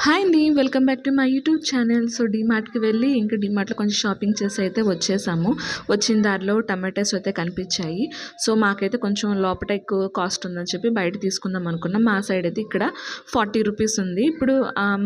Hi అండి. Welcome back to my YouTube channel. So డీమార్ట్‌కి వెళ్ళి ఇంకా డీమార్ట్‌లో కొంచెం షాపింగ్ చేసి అయితే వచ్చేసాము. వచ్చిన దారిలో టమాటాస్ అయితే కనిపించాయి. సో మాకైతే కొంచెం లోపట ఎక్కువ కాస్ట్ ఉందని చెప్పి బయట తీసుకుందాం అనుకున్నాం. మా సైడ్ అయితే ఇక్కడ 40 రూపీస్ ఉంది. ఇప్పుడు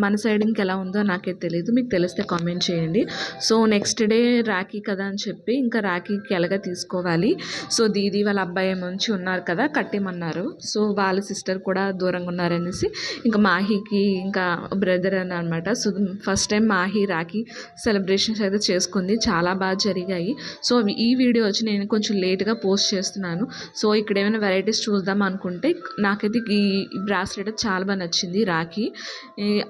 మన సైడ్ ఇంకెలా ఉందో నాకైతే తెలీదు. మీకు తెలిస్తే కామెంట్ చేయండి. సో నెక్స్ట్ డే రాఖీ కదా అని చెప్పి ఇంకా రాఖీకి ఎలాగ తీసుకోవాలి. సో దీది వాళ్ళ అబ్బాయి మంచి ఉన్నారు కదా, కట్టేమన్నారు. సో వాళ్ళ సిస్టర్ కూడా దూరంగా ఉన్నారనేసి ఇంకా మాహీకి ఇంకా బ్రదర్ అని అనమాట. So first time Mahi Rakhi celebrations అయితే చేసుకుంది. చాలా బాగా జరిగాయి. సో ఈ వీడియో వచ్చి నేను కొంచెం లేట్గా పోస్ట్ చేస్తున్నాను. సో ఇక్కడ ఏమైనా వెరైటీస్ చూద్దాం అనుకుంటే నాకైతే ఈ బ్రాస్లెట్ చాలా బాగా నచ్చింది. రాఖీ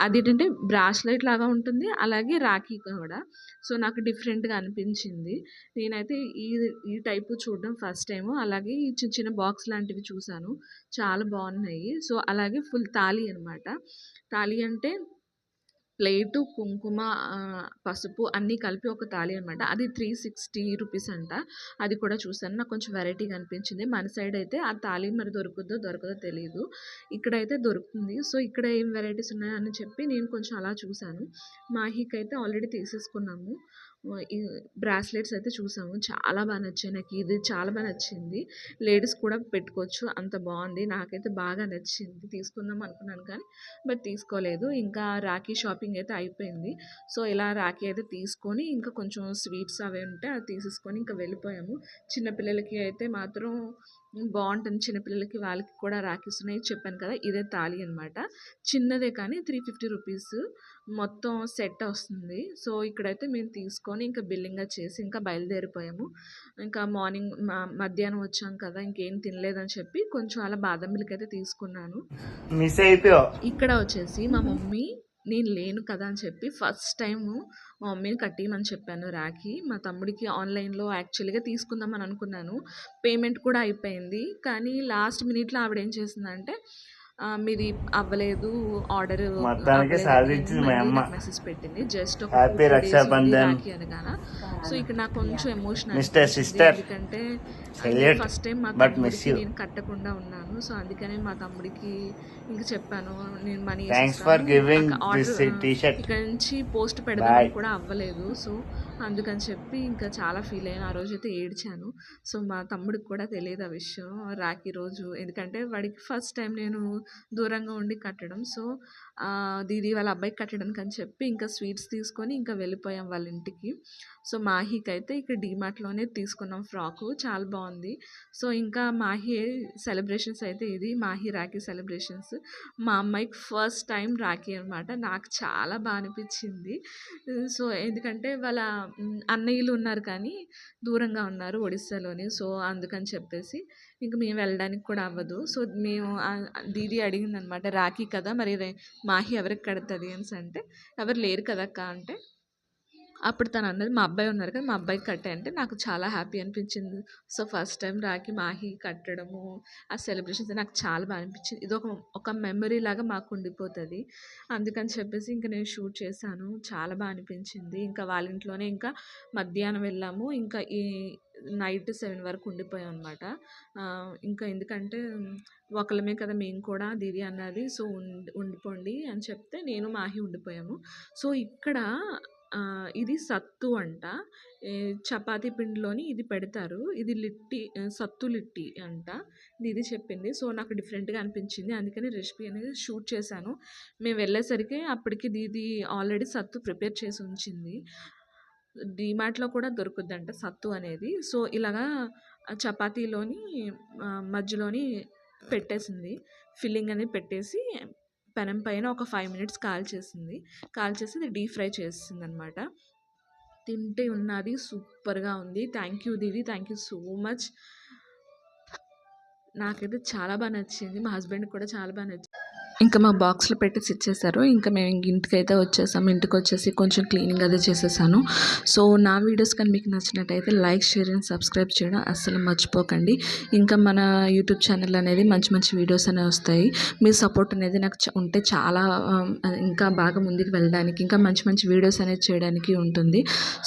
అదేంటంటే బ్రాస్లెట్ లాగా ఉంటుంది, అలాగే రాఖీ కూడా. సో నాకు డిఫరెంట్గా అనిపించింది. నేనైతే ఈ ఈ టైపు చూడడం ఫస్ట్ టైము. అలాగే ఈ చిన్న చిన్న బాక్స్ లాంటివి చూశాను, చాలా బాగున్నాయి. సో అలాగే ఫుల్ తాళి అనమాట. తాళి అంటే ప్లేటు, కుంకుమ, పసుపు అన్నీ కలిపి ఒక తాళి అనమాట. అది 360 రూపీస్ అంట. అది కూడా చూసాను, నాకు కొంచెం వెరైటీగా అనిపించింది. మన సైడ్ అయితే ఆ తాళి మరి దొరకదో తెలియదు, ఇక్కడైతే దొరుకుతుంది. సో ఇక్కడ ఏం వెరైటీస్ ఉన్నాయని చెప్పి నేను కొంచెం అలా చూశాను. మాహీకి అయితే ఆల్రెడీ తీసేసుకున్నాము. ఈ బ్రాస్లెట్స్ అయితే చూసాము, చాలా బాగా నచ్చాయి నాకు. ఇది చాలా బాగా నచ్చింది. లేడీస్ కూడా పెట్టుకోవచ్చు, అంత బాగుంది. నాకైతే బాగా నచ్చింది. తీసుకుందాం అనుకున్నాను కానీ బట్ తీసుకోలేదు. ఇంకా రాఖీ షాపింగ్ అయితే అయిపోయింది. సో ఇలా రాఖీ అయితే తీసుకొని ఇంకా కొంచెం స్వీట్స్ అవి ఉంటే అది తీసేసుకొని ఇంకా వెళ్ళిపోయాము. చిన్నపిల్లలకి అయితే మాత్రం బాగుంటుంది. చిన్నపిల్లలకి వాళ్ళకి కూడా రాఖీస్ ఉన్నాయి. చెప్పాను కదా, ఇదే తాళి అనమాట. చిన్నదే కానీ 350 రూపీస్ మొత్తం సెట్ వస్తుంది. సో ఇక్కడైతే మేము తీసుకొని ఇంకా బిల్లింగ్ చేసి ఇంకా బయలుదేరిపోయాము. ఇంకా మార్నింగ్ మధ్యాహ్నం వచ్చాం కదా, ఇంకేం తినలేదని చెప్పి కొంచెం అలా బాదం మిల్క్ అయితే తీసుకున్నాను. ఇక్కడ వచ్చేసి మా మమ్మీ, నేను లేను కదా అని చెప్పి ఫస్ట్ టైము మా మమ్మీని కట్టేయమని చెప్పాను రాఖీ. మా తమ్ముడికి ఆన్లైన్లో యాక్చువల్గా తీసుకుందామని అనుకున్నాను. పేమెంట్ కూడా అయిపోయింది. కానీ లాస్ట్ మినిట్లో ఆవిడ ఏం చేసిందంటే మీది అవ్వలేదు, ఆర్డర్ మెసేజ్ పెట్టింది. జస్ట్ ఒక రాఖీ అనగానే. సో ఇక్కడ నాకు కొంచెం ఎమోషనల్, ఎందుకంటే ఫస్ట్ టైం మా తమ్ముడికి నేను కట్టకుండా ఉన్నాను. సో అందుకనే మా తమ్ముడికి ఇంకా చెప్పాను, నేను మనీ ఇక్కడ నుంచి పోస్ట్ పెడదామని కూడా అవ్వలేదు. సో అందుకని చెప్పి ఇంకా చాలా ఫీల్ అయ్యాను. ఆ రోజు అయితే ఏడ్చాను. సో మా తమ్ముడికి కూడా తెలియదు ఆ విషయం రాఖీ రోజు, ఎందుకంటే వాడికి ఫస్ట్ టైం నేను దూరంగా ఉండి కట్టడం. సో దీది వాళ్ళ అబ్బాయికి కట్టడానికి అని చెప్పి ఇంకా స్వీట్స్ తీసుకొని ఇంకా వెళ్ళిపోయాం వాళ్ళ ఇంటికి. సో మాహీకి అయితే ఇక్కడ డీమార్ట్లోనే తీసుకున్నాం ఫ్రాకు, చాలా బాగుంది. సో ఇంకా మాహీ సెలబ్రేషన్స్ అయితే ఇది మాహీ రాఖీ సెలబ్రేషన్స్. మా అమ్మాయికి ఫస్ట్ టైం రాఖీ అనమాట. నాకు చాలా బాగా అనిపించింది. సో ఎందుకంటే వాళ్ళ అన్నయ్యలు ఉన్నారు కానీ దూరంగా ఉన్నారు ఒడిస్సాలోని. సో అందుకని చెప్పేసి ఇంక మేము వెళ్ళడానికి కూడా అవ్వదు. సో మేము దీది అడిగిందనమాట, రాఖీ కదా మరి మాహీ ఎవరికి కడుతుంది అనేసి. అంటే ఎవరు లేరు కదక్క అంటే అప్పుడు తను అన్నది, మా అబ్బాయి ఉన్నారు కదా, మా అబ్బాయికి కట్టే అంటే నాకు చాలా హ్యాపీ అనిపించింది. So first time Rakhi Mahi కట్టడము, ఆ సెలబ్రేషన్స్ నాకు చాలా బాగా అనిపించింది. ఇది ఒక మెమరీ లాగా మాకు ఉండిపోతుంది. అందుకని చెప్పేసి ఇంకా నేను షూట్ చేశాను, చాలా బాగా అనిపించింది. ఇంకా వాళ్ళ ఇంట్లోనే ఇంకా మధ్యాహ్నం వెళ్ళాము. ఇంకా ఈ నైట్ 7 వరకు ఉండిపోయాం అనమాట. ఇంకా ఎందుకంటే ఒకళ్ళమే కదా మేము కూడా, దీది అన్నది. సో ఉండిపోండి అని చెప్తే నేను మాహీ ఉండిపోయాము. సో ఇక్కడ ఇది సత్తు అంట. చపాతీ పిండిలోని ఇది పెడతారు. ఇది లిట్టి, సత్తు లిట్టి అంట. ఇది చెప్పింది. సో నాకు డిఫరెంట్గా అనిపించింది, అందుకని రెసిపీ అనేది షూట్ చేశాను. మేము వెళ్ళేసరికి అప్పటికి దీది ఆల్రెడీ సత్తు ప్రిపేర్ చేసి ఉంచింది. డీమార్ట్లో కూడా దొరుకుద్దంట సత్తు అనేది. సో ఇలాగా చపాతీలోని మధ్యలోని పెట్టేసింది, ఫిల్లింగ్ అనేది పెట్టేసి పెనం పైన ఒక 5 మినిట్స్ కాల్చేసి ఇది డీప్ ఫ్రై చేసింది అనమాట. తింటే ఉన్నది సూపర్గా ఉంది. Thank you Didi, thank you so much. నాకైతే చాలా బాగా నచ్చింది, మా హస్బెండ్కి కూడా చాలా బాగా నచ్చింది. ఇంకా మా బాక్స్లో పెట్టేసి ఇచ్చేసారు. ఇంకా మేము ఇంటికి అయితే వచ్చేసాము. ఇంటికి వచ్చేసి కొంచెం క్లీనింగ్ అదే చేసేసాను. సో నా వీడియోస్ కానీ మీకు నచ్చినట్టయితే లైక్, షేర్ అండ్ సబ్స్క్రైబ్ చేయడం అస్సలు మర్చిపోకండి. ఇంకా మన యూట్యూబ్ ఛానల్ అనేది మంచి మంచి వీడియోస్ అనేవి వస్తాయి. మీ సపోర్ట్ అనేది నాకు ఉంటే చాలా ఇంకా బాగా ముందుకు వెళ్ళడానికి, ఇంకా మంచి మంచి వీడియోస్ అనేది చేయడానికి ఉంటుంది.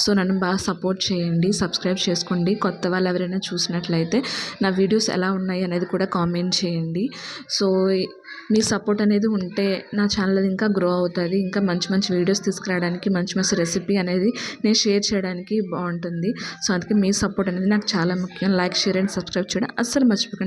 సో నన్ను బాగా సపోర్ట్ చేయండి, సబ్స్క్రైబ్ చేసుకోండి. కొత్త వాళ్ళు ఎవరైనా చూసినట్లయితే నా వీడియోస్ ఎలా ఉన్నాయి అనేది కూడా కామెంట్ చేయండి. సో మీ సపోర్ట్ అనేది ఉంటే నా ఛానల్ అది ఇంకా గ్రో అవుతుంది, ఇంకా మంచి మంచి వీడియోస్ తీసుకురావడానికి, మంచి మంచి రెసిపీ అనేది నేను షేర్ చేయడానికి బాగుంటుంది. సో అందుకే మీ సపోర్ట్ అనేది నాకు చాలా ముఖ్యం. లైక్, షేర్ అండ్ సబ్స్క్రైబ్ చేయడం అస్సలు మర్చిపోకండి.